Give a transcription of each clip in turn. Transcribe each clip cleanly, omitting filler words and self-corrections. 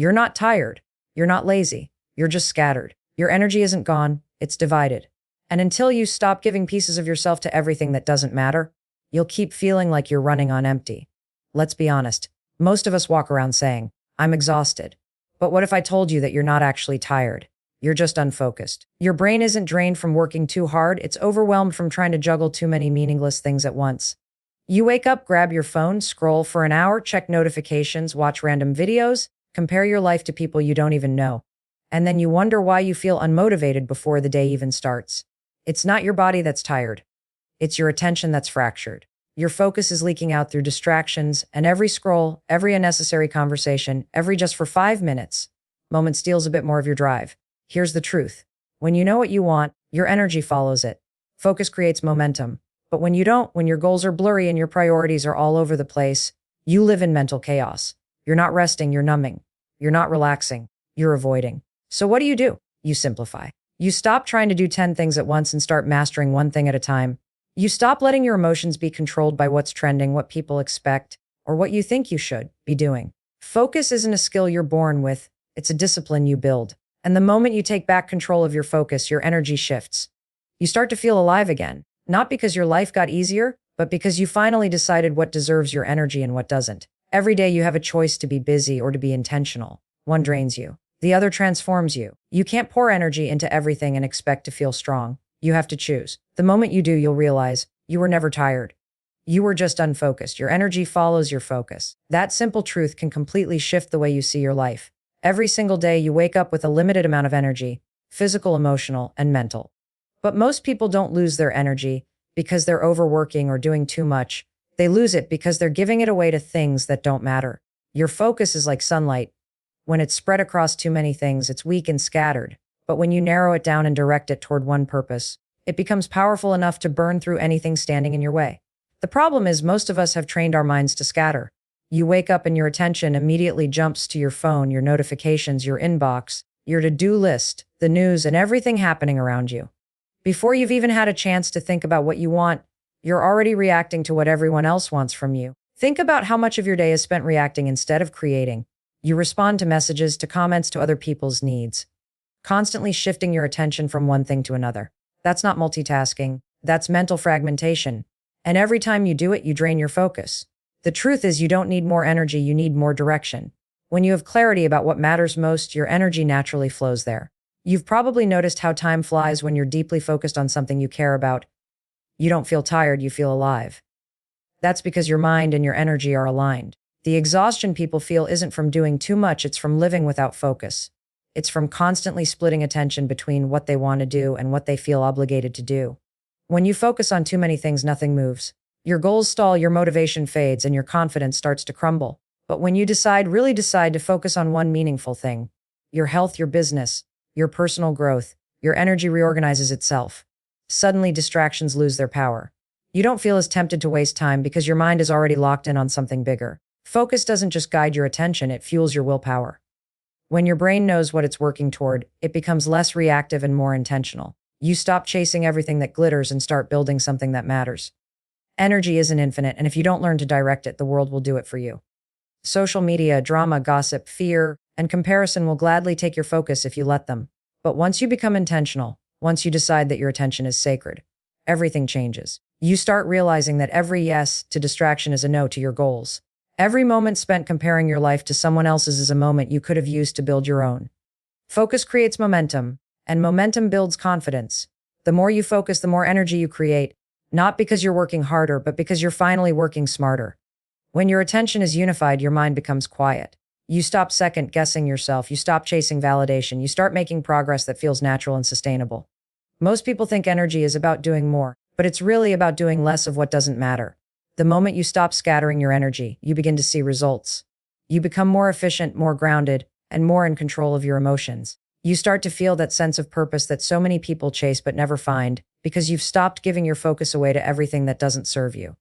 You're not tired. You're not lazy. You're just scattered. Your energy isn't gone. It's divided. And until you stop giving pieces of yourself to everything that doesn't matter, you'll keep feeling like you're running on empty. Let's be honest. Most of us walk around saying, I'm exhausted. But what if I told you that you're not actually tired? You're just unfocused. Your brain isn't drained from working too hard. It's overwhelmed from trying to juggle too many meaningless things at once. You wake up, grab your phone, scroll for an hour, check notifications, watch random videos, compare your life to people you don't even know. And then you wonder why you feel unmotivated before the day even starts. It's not your body that's tired. It's your attention that's fractured. Your focus is leaking out through distractions, and every scroll, every unnecessary conversation, every just for 5 minutes moment steals a bit more of your drive. Here's the truth. When you know what you want, your energy follows it. Focus creates momentum. But when you don't, when your goals are blurry and your priorities are all over the place, you live in mental chaos. You're not resting, you're numbing. You're not relaxing, you're avoiding. So what do? You simplify. You stop trying to do 10 things at once and start mastering one thing at a time. You stop letting your emotions be controlled by what's trending, what people expect, or what you think you should be doing. Focus isn't a skill you're born with, it's a discipline you build. And the moment you take back control of your focus, your energy shifts. You start to feel alive again, not because your life got easier, but because you finally decided what deserves your energy and what doesn't. Every day you have a choice to be busy or to be intentional. One drains you. The other transforms you. You can't pour energy into everything and expect to feel strong. You have to choose. The moment you do, you'll realize you were never tired. You were just unfocused. Your energy follows your focus. That simple truth can completely shift the way you see your life. Every single day, you wake up with a limited amount of energy, physical, emotional, and mental. But most people don't lose their energy because they're overworking or doing too much. They lose it because they're giving it away to things that don't matter. Your focus is like sunlight. When it's spread across too many things, it's weak and scattered. But when you narrow it down and direct it toward one purpose, it becomes powerful enough to burn through anything standing in your way. The problem is most of us have trained our minds to scatter. You wake up and your attention immediately jumps to your phone, your notifications, your inbox, your to-do list, the news, and everything happening around you. Before you've even had a chance to think about what you want, you're already reacting to what everyone else wants from you. Think about how much of your day is spent reacting instead of creating. You respond to messages, to comments, to other people's needs, constantly shifting your attention from one thing to another. That's not multitasking. That's mental fragmentation. And every time you do it, you drain your focus. The truth is you don't need more energy, you need more direction. When you have clarity about what matters most, your energy naturally flows there. You've probably noticed how time flies when you're deeply focused on something you care about. You don't feel tired, you feel alive. That's because your mind and your energy are aligned. The exhaustion people feel isn't from doing too much, it's from living without focus. It's from constantly splitting attention between what they want to do and what they feel obligated to do. When you focus on too many things, nothing moves. Your goals stall, your motivation fades, and your confidence starts to crumble. But when you really decide to focus on one meaningful thing, your health, your business, your personal growth, your energy reorganizes itself. Suddenly, distractions lose their power. You don't feel as tempted to waste time because your mind is already locked in on something bigger. Focus doesn't just guide your attention, it fuels your willpower. When your brain knows what it's working toward, it becomes less reactive and more intentional. You stop chasing everything that glitters and start building something that matters. Energy isn't infinite, and if you don't learn to direct it, the world will do it for you. Social media, drama, gossip, fear, and comparison will gladly take your focus if you let them. But once you become intentional, once you decide that your attention is sacred, everything changes. You start realizing that every yes to distraction is a no to your goals. Every moment spent comparing your life to someone else's is a moment you could have used to build your own. Focus creates momentum, and momentum builds confidence. The more you focus, the more energy you create, not because you're working harder, but because you're finally working smarter. When your attention is unified, your mind becomes quiet. You stop second-guessing yourself, you stop chasing validation, you start making progress that feels natural and sustainable. Most people think energy is about doing more, but it's really about doing less of what doesn't matter. The moment you stop scattering your energy, you begin to see results. You become more efficient, more grounded, and more in control of your emotions. You start to feel that sense of purpose that so many people chase but never find, because you've stopped giving your focus away to everything that doesn't serve you.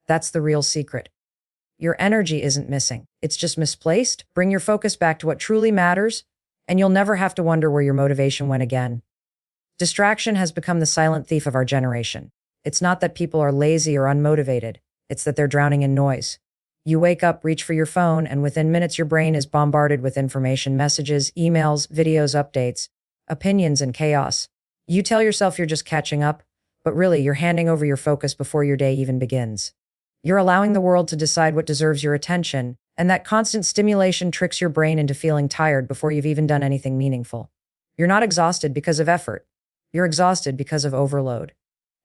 That's the real secret. Your energy isn't missing. It's just misplaced. Bring your focus back to what truly matters, and you'll never have to wonder where your motivation went again. Distraction has become the silent thief of our generation. It's not that people are lazy or unmotivated. It's that they're drowning in noise. You wake up, reach for your phone, and within minutes your brain is bombarded with information, messages, emails, videos, updates, opinions, and chaos. You tell yourself you're just catching up, but really you're handing over your focus before your day even begins. You're allowing the world to decide what deserves your attention, and that constant stimulation tricks your brain into feeling tired before you've even done anything meaningful. You're not exhausted because of effort. You're exhausted because of overload.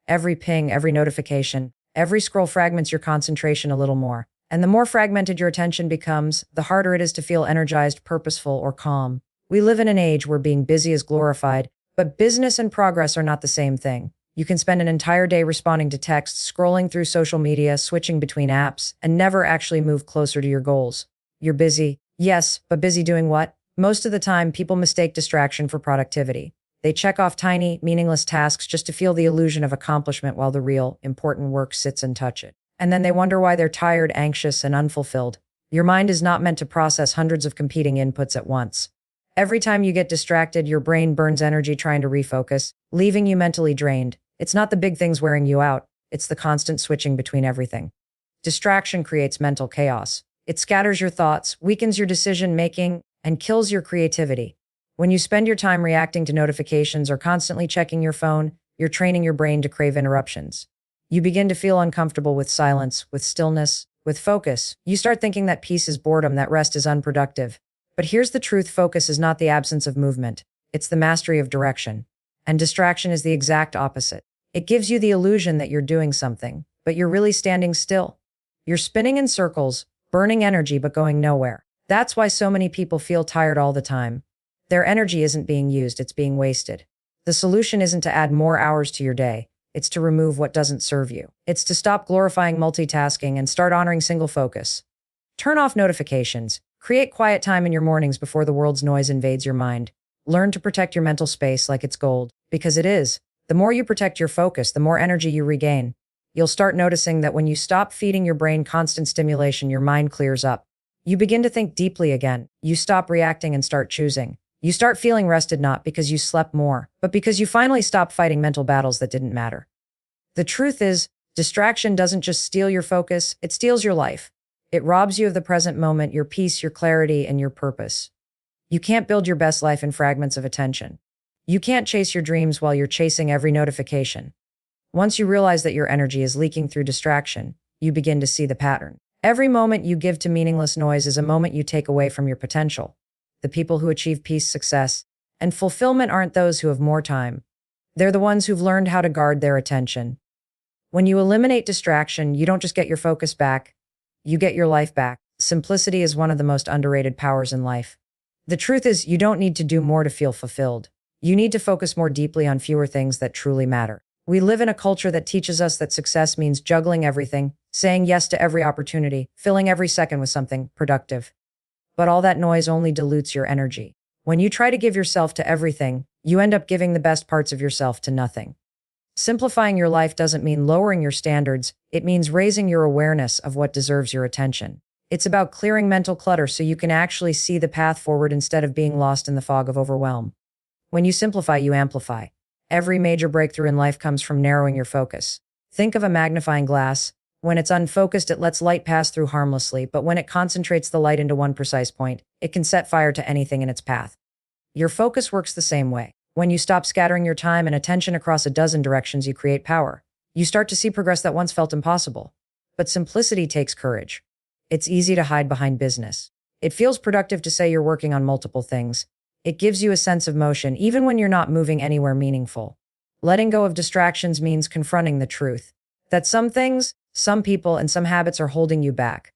Every ping, every notification, every scroll fragments your concentration a little more. And the more fragmented your attention becomes, the harder it is to feel energized, purposeful, or calm. We live in an age where being busy is glorified, but business and progress are not the same thing. You can spend an entire day responding to texts, scrolling through social media, switching between apps, and never actually move closer to your goals. You're busy. Yes, but busy doing what? Most of the time, people mistake distraction for productivity. They check off tiny, meaningless tasks just to feel the illusion of accomplishment while the real, important work sits untouched. And then they wonder why they're tired, anxious, and unfulfilled. Your mind is not meant to process hundreds of competing inputs at once. Every time you get distracted, your brain burns energy trying to refocus, leaving you mentally drained. It's not the big things wearing you out, it's the constant switching between everything. Distraction creates mental chaos. It scatters your thoughts, weakens your decision-making, and kills your creativity. When you spend your time reacting to notifications or constantly checking your phone, you're training your brain to crave interruptions. You begin to feel uncomfortable with silence, with stillness, with focus. You start thinking that peace is boredom, that rest is unproductive. But here's the truth: focus is not the absence of movement. It's the mastery of direction. And distraction is the exact opposite. It gives you the illusion that you're doing something, but you're really standing still. You're spinning in circles, burning energy, but going nowhere. That's why so many people feel tired all the time. Their energy isn't being used, it's being wasted. The solution isn't to add more hours to your day. It's to remove what doesn't serve you. It's to stop glorifying multitasking and start honoring single focus. Turn off notifications. Create quiet time in your mornings before the world's noise invades your mind. Learn to protect your mental space like it's gold, because it is. The more you protect your focus, the more energy you regain. You'll start noticing that when you stop feeding your brain constant stimulation, your mind clears up. You begin to think deeply again. You stop reacting and start choosing. You start feeling rested not because you slept more, but because you finally stopped fighting mental battles that didn't matter. The truth is, distraction doesn't just steal your focus, it steals your life. It robs you of the present moment, your peace, your clarity, and your purpose. You can't build your best life in fragments of attention. You can't chase your dreams while you're chasing every notification. Once you realize that your energy is leaking through distraction, you begin to see the pattern. Every moment you give to meaningless noise is a moment you take away from your potential. The people who achieve peace, success, and fulfillment aren't those who have more time. They're the ones who've learned how to guard their attention. When you eliminate distraction, you don't just get your focus back, you get your life back. Simplicity is one of the most underrated powers in life. The truth is, you don't need to do more to feel fulfilled. You need to focus more deeply on fewer things that truly matter. We live in a culture that teaches us that success means juggling everything, saying yes to every opportunity, filling every second with something productive. But all that noise only dilutes your energy. When you try to give yourself to everything, you end up giving the best parts of yourself to nothing. Simplifying your life doesn't mean lowering your standards, it means raising your awareness of what deserves your attention. It's about clearing mental clutter so you can actually see the path forward instead of being lost in the fog of overwhelm. When you simplify, you amplify. Every major breakthrough in life comes from narrowing your focus. Think of a magnifying glass. When it's unfocused, it lets light pass through harmlessly, but when it concentrates the light into one precise point, it can set fire to anything in its path. Your focus works the same way. When you stop scattering your time and attention across a dozen directions, you create power. You start to see progress that once felt impossible. But simplicity takes courage. It's easy to hide behind business. It feels productive to say you're working on multiple things. It gives you a sense of motion, even when you're not moving anywhere meaningful. Letting go of distractions means confronting the truth that some things, some people, and some habits are holding you back.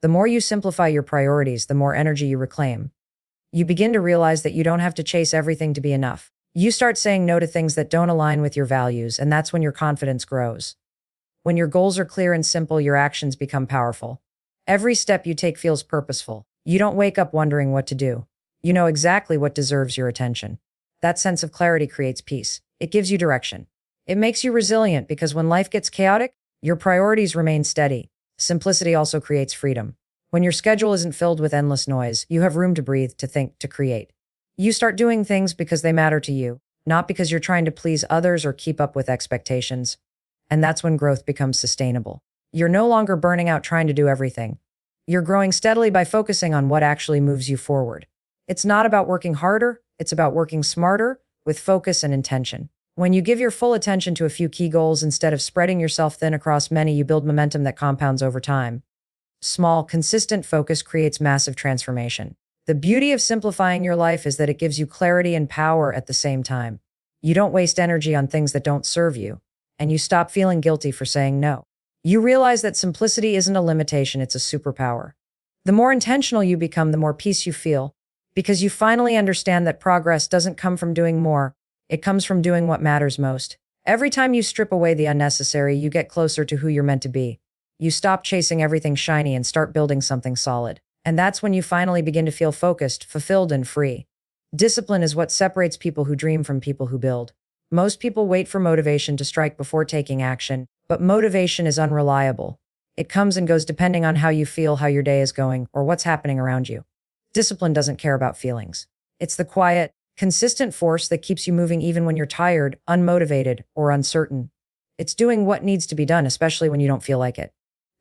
The more you simplify your priorities, the more energy you reclaim. You begin to realize that you don't have to chase everything to be enough. You start saying no to things that don't align with your values, and that's when your confidence grows. When your goals are clear and simple, your actions become powerful. Every step you take feels purposeful. You don't wake up wondering what to do. You know exactly what deserves your attention. That sense of clarity creates peace. It gives you direction. It makes you resilient because when life gets chaotic, your priorities remain steady. Simplicity also creates freedom. When your schedule isn't filled with endless noise, you have room to breathe, to think, to create. You start doing things because they matter to you, not because you're trying to please others or keep up with expectations. And that's when growth becomes sustainable. You're no longer burning out trying to do everything. You're growing steadily by focusing on what actually moves you forward. It's not about working harder, it's about working smarter with focus and intention. When you give your full attention to a few key goals instead of spreading yourself thin across many, you build momentum that compounds over time. Small, consistent focus creates massive transformation. The beauty of simplifying your life is that it gives you clarity and power at the same time. You don't waste energy on things that don't serve you, and you stop feeling guilty for saying no. You realize that simplicity isn't a limitation, it's a superpower. The more intentional you become, the more peace you feel, because you finally understand that progress doesn't come from doing more, it comes from doing what matters most. Every time you strip away the unnecessary, you get closer to who you're meant to be. You stop chasing everything shiny and start building something solid. And that's when you finally begin to feel focused, fulfilled, and free. Discipline is what separates people who dream from people who build. Most people wait for motivation to strike before taking action, but motivation is unreliable. It comes and goes depending on how you feel, how your day is going, or what's happening around you. Discipline doesn't care about feelings. It's the quiet, consistent force that keeps you moving even when you're tired, unmotivated, or uncertain. It's doing what needs to be done, especially when you don't feel like it.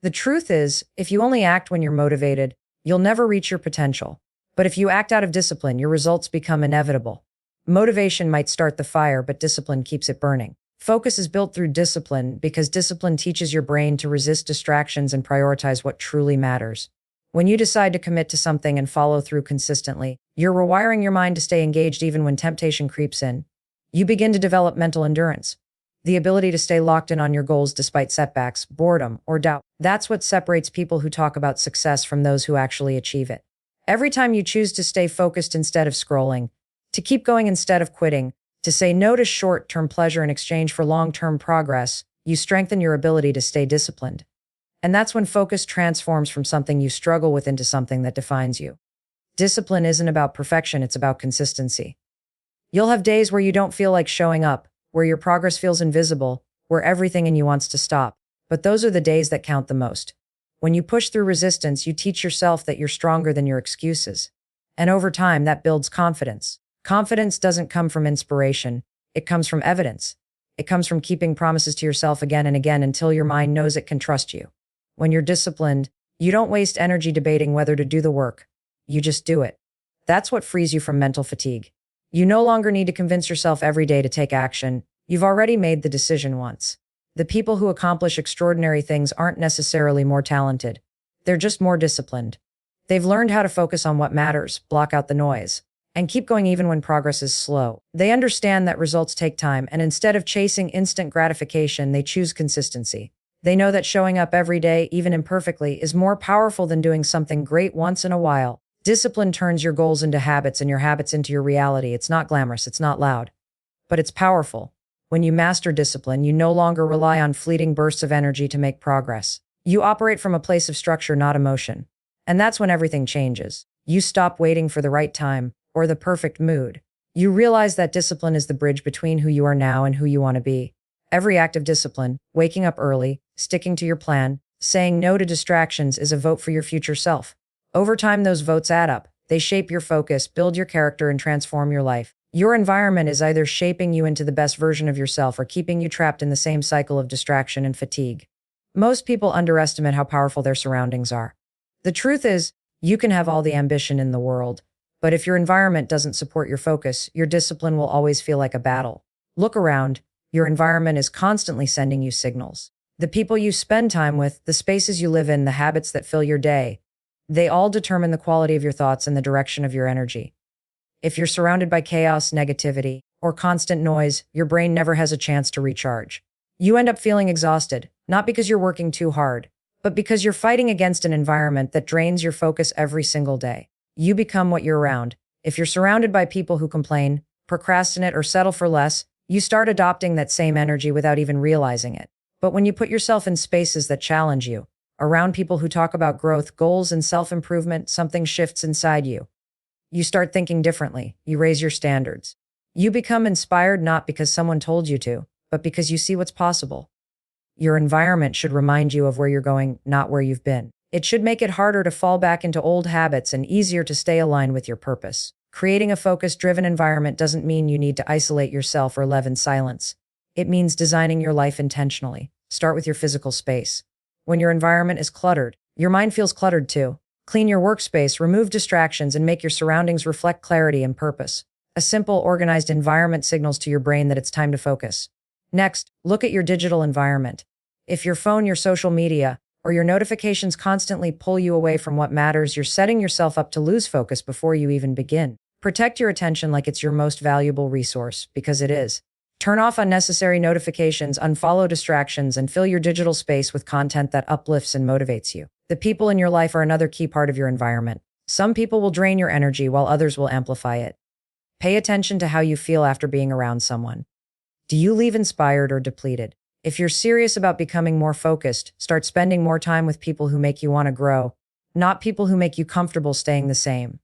The truth is, if you only act when you're motivated, you'll never reach your potential. But if you act out of discipline, your results become inevitable. Motivation might start the fire, but discipline keeps it burning. Focus is built through discipline because discipline teaches your brain to resist distractions and prioritize what truly matters. When you decide to commit to something and follow through consistently, you're rewiring your mind to stay engaged even when temptation creeps in. You begin to develop mental endurance, the ability to stay locked in on your goals despite setbacks, boredom, or doubt. That's what separates people who talk about success from those who actually achieve it. Every time you choose to stay focused instead of scrolling, to keep going instead of quitting, to say no to short-term pleasure in exchange for long-term progress, you strengthen your ability to stay disciplined. And that's when focus transforms from something you struggle with into something that defines you. Discipline isn't about perfection, it's about consistency. You'll have days where you don't feel like showing up, where your progress feels invisible, where everything in you wants to stop. But those are the days that count the most. When you push through resistance, you teach yourself that you're stronger than your excuses. And over time, that builds confidence. Confidence doesn't come from inspiration. It comes from evidence. It comes from keeping promises to yourself again and again until your mind knows it can trust you. When you're disciplined, you don't waste energy debating whether to do the work. You just do it. That's what frees you from mental fatigue. You no longer need to convince yourself every day to take action. You've already made the decision once. The people who accomplish extraordinary things aren't necessarily more talented. They're just more disciplined. They've learned how to focus on what matters, block out the noise, and keep going even when progress is slow. They understand that results take time, and instead of chasing instant gratification, they choose consistency. They know that showing up every day, even imperfectly, is more powerful than doing something great once in a while. Discipline turns your goals into habits and your habits into your reality. It's not glamorous, it's not loud, but it's powerful. When you master discipline, you no longer rely on fleeting bursts of energy to make progress. You operate from a place of structure, not emotion. And that's when everything changes. You stop waiting for the right time or the perfect mood. You realize that discipline is the bridge between who you are now and who you want to be. Every act of discipline, waking up early, sticking to your plan, saying no to distractions, is a vote for your future self. Over time, those votes add up. They shape your focus, build your character, and transform your life. Your environment is either shaping you into the best version of yourself or keeping you trapped in the same cycle of distraction and fatigue. Most people underestimate how powerful their surroundings are. The truth is, you can have all the ambition in the world, but if your environment doesn't support your focus, your discipline will always feel like a battle. Look around. Your environment is constantly sending you signals. The people you spend time with, the spaces you live in, the habits that fill your day, they all determine the quality of your thoughts and the direction of your energy. If you're surrounded by chaos, negativity, or constant noise, your brain never has a chance to recharge. You end up feeling exhausted, not because you're working too hard, but because you're fighting against an environment that drains your focus every single day. You become what you're around. If you're surrounded by people who complain, procrastinate, or settle for less, you start adopting that same energy without even realizing it. But when you put yourself in spaces that challenge you, around people who talk about growth, goals, and self-improvement, something shifts inside you. You start thinking differently. You raise your standards. You become inspired not because someone told you to, but because you see what's possible. Your environment should remind you of where you're going, not where you've been. It should make it harder to fall back into old habits and easier to stay aligned with your purpose. Creating a focus-driven environment doesn't mean you need to isolate yourself or live in silence. It means designing your life intentionally. Start with your physical space. When your environment is cluttered, Your mind feels cluttered too. Clean your workspace, remove distractions, and make your surroundings reflect clarity and purpose. A simple, organized environment signals to your brain that it's time to focus. Next, look at your digital environment. If your phone, your social media, or your notifications constantly pull you away from what matters, you're setting yourself up to lose focus before you even begin. Protect your attention like it's your most valuable resource, because it is. Turn off unnecessary notifications, unfollow distractions, and fill your digital space with content that uplifts and motivates you. The people in your life are another key part of your environment. Some people will drain your energy while others will amplify it. Pay attention to how you feel after being around someone. Do you leave inspired or depleted? If you're serious about becoming more focused, start spending more time with people who make you want to grow, not people who make you comfortable staying the same.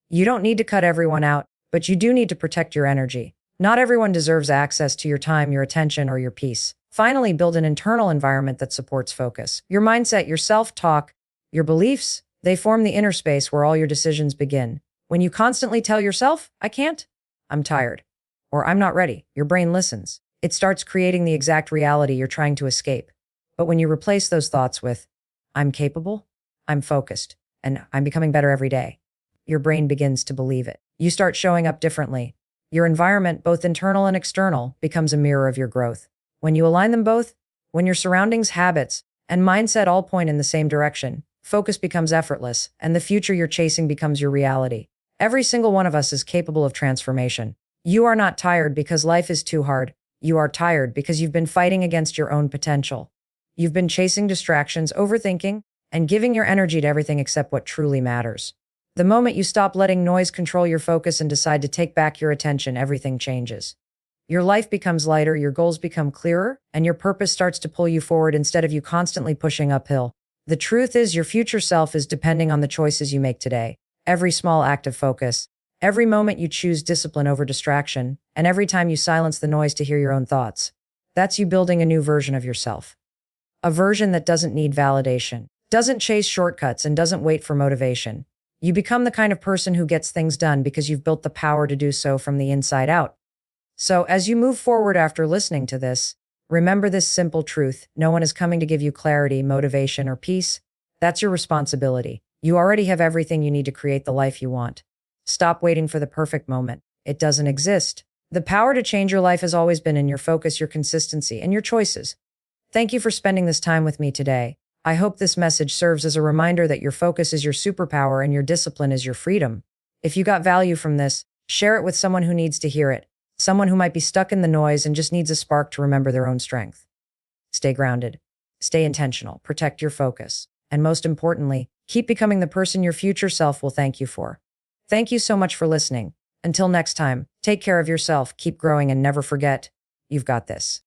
You don't need to cut everyone out, but you do need to protect your energy. Not everyone deserves access to your time, your attention, or your peace. Finally, build an internal environment that supports focus. Your mindset, your self-talk, your beliefs, they form the inner space where all your decisions begin. When you constantly tell yourself, I can't, I'm tired, or I'm not ready, your brain listens. It starts creating the exact reality you're trying to escape. But when you replace those thoughts with, I'm capable, I'm focused, and I'm becoming better every day, your brain begins to believe it. You start showing up differently. Your environment, both internal and external, becomes a mirror of your growth. When you align them both, when your surroundings, habits, and mindset all point in the same direction, focus becomes effortless, and the future you're chasing becomes your reality. Every single one of us is capable of transformation. You are not tired because life is too hard. You are tired because you've been fighting against your own potential. You've been chasing distractions, overthinking, and giving your energy to everything except what truly matters. The moment you stop letting noise control your focus and decide to take back your attention, everything changes. Your life becomes lighter, your goals become clearer, and your purpose starts to pull you forward instead of you constantly pushing uphill. The truth is, your future self is depending on the choices you make today. Every small act of focus, every moment you choose discipline over distraction, and every time you silence the noise to hear your own thoughts. That's you building a new version of yourself. A version that doesn't need validation, doesn't chase shortcuts, and doesn't wait for motivation. You become the kind of person who gets things done because you've built the power to do so from the inside out. So as you move forward after listening to this, remember this simple truth. No one is coming to give you clarity, motivation, or peace. That's your responsibility. You already have everything you need to create the life you want. Stop waiting for the perfect moment. It doesn't exist. The power to change your life has always been in your focus, your consistency, and your choices. Thank you for spending this time with me today. I hope this message serves as a reminder that your focus is your superpower and your discipline is your freedom. If you got value from this, share it with someone who needs to hear it, someone who might be stuck in the noise and just needs a spark to remember their own strength. Stay grounded, stay intentional, protect your focus, and most importantly, keep becoming the person your future self will thank you for. Thank you so much for listening. Until next time, take care of yourself, keep growing, and never forget, you've got this.